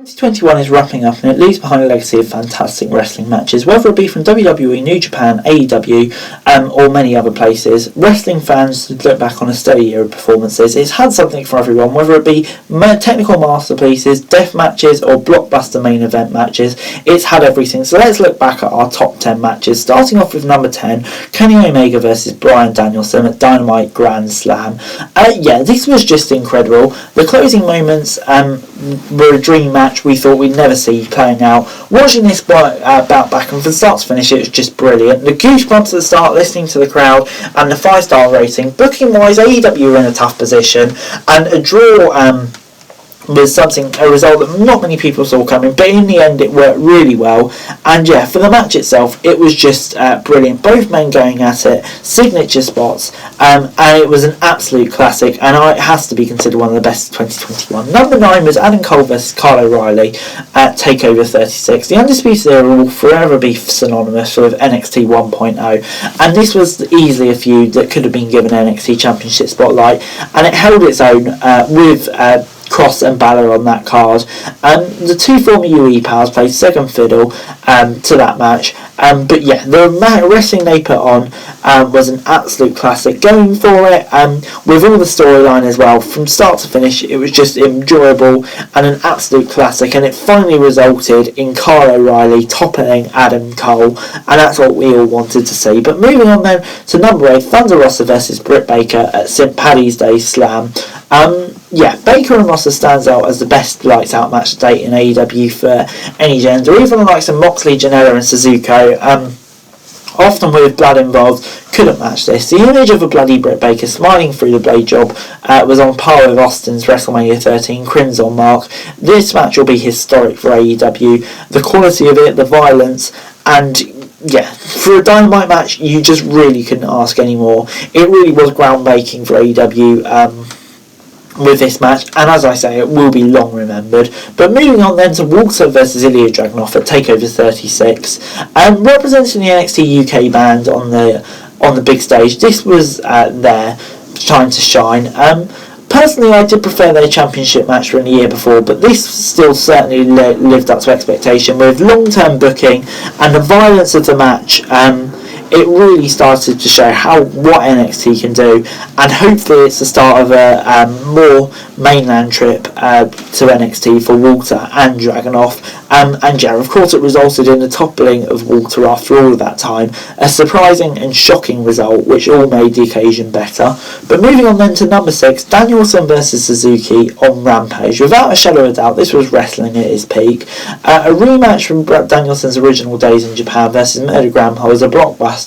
2021 is wrapping up and it leaves behind a legacy of fantastic wrestling matches, whether it be from WWE, New Japan, AEW, or many other places. Wrestling fans look back on a steady year of performances. It's had something for everyone, whether it be technical masterpieces, death matches, or blockbuster main event matches. It's had everything. So let's look back at our top 10 matches, starting off with number 10, Kenny Omega versus Bryan Danielson at Dynamite Grand Slam. This was just incredible. The closing moments were a dream match we thought we'd never see playing out. Watching this bout back, and from start to finish, it was just brilliant. The goosebumps at the start, listening to the crowd, and the 5-star rating. Booking wise, AEW were in a tough position, and a draw was a result that not many people saw coming, but in the end it worked really well. And yeah, for the match itself, it was just brilliant. Both men going at it, signature spots, and it was an absolute classic, and it has to be considered one of the best of 2021. Number 9 was Adam Cole vs Karl O'Reilly at TakeOver 36. The Undisputed Era will forever be synonymous with NXT 1.0, and this was easily a feud that could have been given NXT Championship spotlight, and it held its own with Cross and Balor on that card. The two former UE pals played second fiddle to that match. But yeah, the wrestling they put on was an absolute classic. Going for it with all the storyline as well, from start to finish, it was just enjoyable and an absolute classic. And it finally resulted in Karl O'Reilly toppling Adam Cole, and that's what we all wanted to see. But moving on then to number 8, Thunder Rosa versus Britt Baker at St. Paddy's Day Slam. Baker and Rosa stands out as the best lights out match to date in AEW for any gender. Even the likes of Moxley, Janela and Suzuki, often with blood involved, couldn't match this. The image of a bloody Britt Baker smiling through the blade job was on par with Austin's WrestleMania 13 Crimson mark. This match will be historic for AEW. The quality of it, the violence, and yeah, for a Dynamite match, you just really couldn't ask any more. It really was groundbreaking for AEW with this match, and as I say, it will be long remembered. But moving on then to Walter vs Ilya Dragunov at TakeOver 36, representing the NXT UK band on the big stage. This was their time to shine. Personally, I did prefer their championship match from the year before, but this still certainly lived up to expectation with long-term booking and the violence of the match. It really started to show what NXT can do, and hopefully it's the start of a more mainland trip to NXT for Walter and Dragunov. And yeah, of course it resulted in the toppling of Walter after all of that time, a surprising and shocking result which all made the occasion better. But moving on then to number 6, Danielson vs Suzuki on Rampage. Without a shadow of a doubt, this was wrestling at its peak. A rematch from Danielson's original days in Japan versus Murder Grandpa was a blockbuster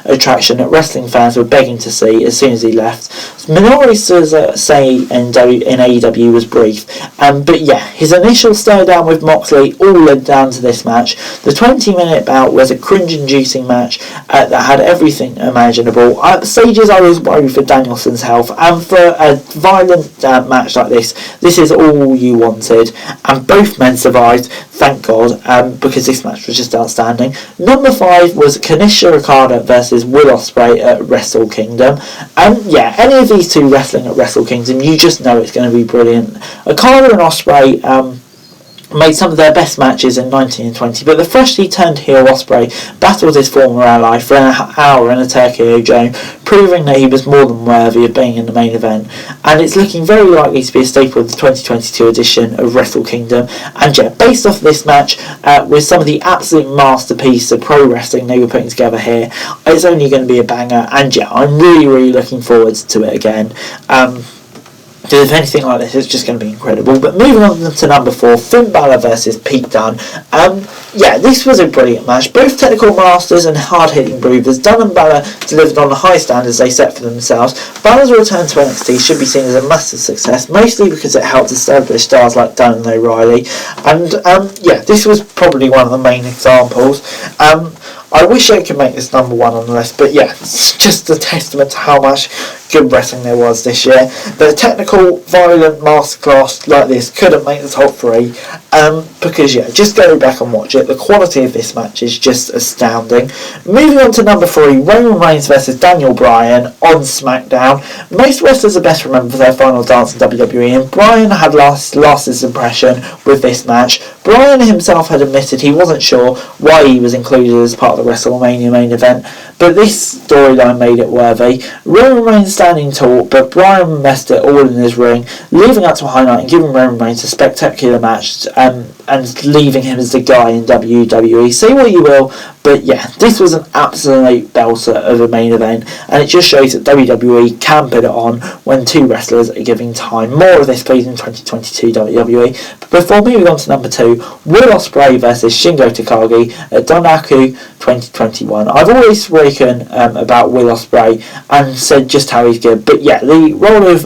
attraction that wrestling fans were begging to see as soon as he left. Minori's say in AEW was brief, but yeah, his initial stare down with Moxley all led down to this match. The 20-minute bout was a cringe-inducing match that had everything imaginable. At stages I was worried for Danielson's health, and for a violent match like this is all you wanted, and both men survived, thank God, because this match was just outstanding. Number 5 was Kanisha Ricardo versus Will Ospreay at Wrestle Kingdom. Any of these two wrestling at Wrestle Kingdom, you just know it's going to be brilliant. Ricardo and Ospreay made some of their best matches in 19 and 20, but the freshly turned heel Ospreay battled his former ally for an hour in a Tokyo Dome, proving that he was more than worthy of being in the main event, and it's looking very likely to be a staple of the 2022 edition of Wrestle Kingdom. And yeah, based off this match, with some of the absolute masterpiece of pro wrestling they were putting together here, it's only going to be a banger, and yeah, I'm really looking forward to it again. Because if anything like this, it's just going to be incredible. But moving on to number 4, Finn Balor versus Pete Dunne. This was a brilliant match. Both technical masters and hard-hitting breathers. Dunne and Balor delivered on the high standards they set for themselves. Balor's return to NXT should be seen as a massive success, mostly because it helped establish stars like Dunne and O'Reilly. And this was probably one of the main examples. I wish I could make this number 1 on the list, but yeah, it's just a testament to how much good wrestling there was this year. The technical, violent masterclass like this couldn't make the top 3, because yeah, just go back and watch it. The quality of this match is just astounding. Moving on to number 3, Roman Reigns versus Daniel Bryan on SmackDown. Most wrestlers are best remembered for their final dance in WWE, and Bryan had lost his impression with this match. Bryan himself had admitted he wasn't sure why he was included as part of the WrestleMania main event, but this storyline made it worthy. Roman Reigns standing tall, but Bryan messed it all in his ring, leaving up to a high night and giving Roman Reigns a spectacular match, and leaving him as the guy in WWE. Say what you will, but yeah, this was an absolute belter of a main event, and it just shows that WWE can put it on when 2 wrestlers are giving time. More of this please in 2022 WWE. But before moving on to number 2, Will Ospreay versus Shingo Takagi at Dunne 2021. I've always spoken about Will Ospreay and said just how he's good, but yeah, the role of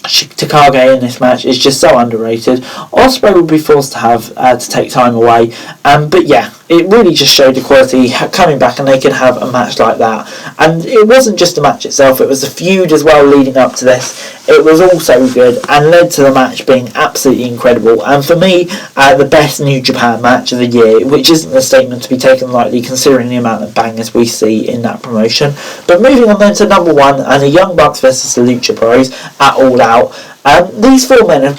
Takagi in this match is just so underrated. Ospreay will be forced to have to take time away, but yeah, it really just showed the quality coming back, and they could have a match like that. And it wasn't just the match itself, it was the feud as well leading up to this. It was also good and led to the match being absolutely incredible, and for me the best New Japan match of the year, which isn't a statement to be taken lightly considering the amount of bangers we see in that promotion. But moving on then to number 1, and the Young Bucks versus the Lucha Bros at All Out. These 4 men have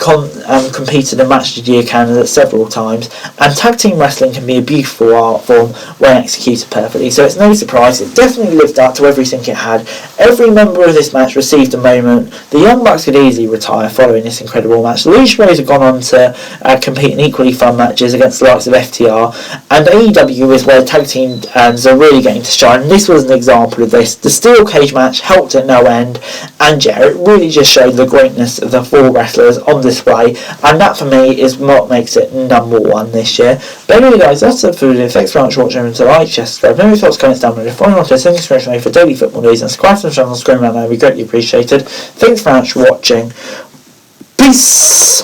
competed in Match of the Year candidates several times, and tag team wrestling can be a beautiful art form when executed perfectly, so it's no surprise it definitely lived up to everything it had. Every member of this match received a moment. The Young Bucks could easily retire following this incredible match. The Lucha Bros have gone on to compete in equally fun matches against the likes of FTR, and AEW is where tag teams are really getting to shine, and this was an example of this. The steel cage match helped at no end, and yeah, it really just showed the greatness of the 4 wrestlers on display, and that for me is what makes it number 1 this year. But anyway guys, that's it for today. Thanks very much for watching, and like, share, subscribe. Any thoughts, comments down below. Follow on to thank you very much for daily football news, and subscribe to the channel, screen around there, we greatly appreciated. Thanks very much for watching. Peace!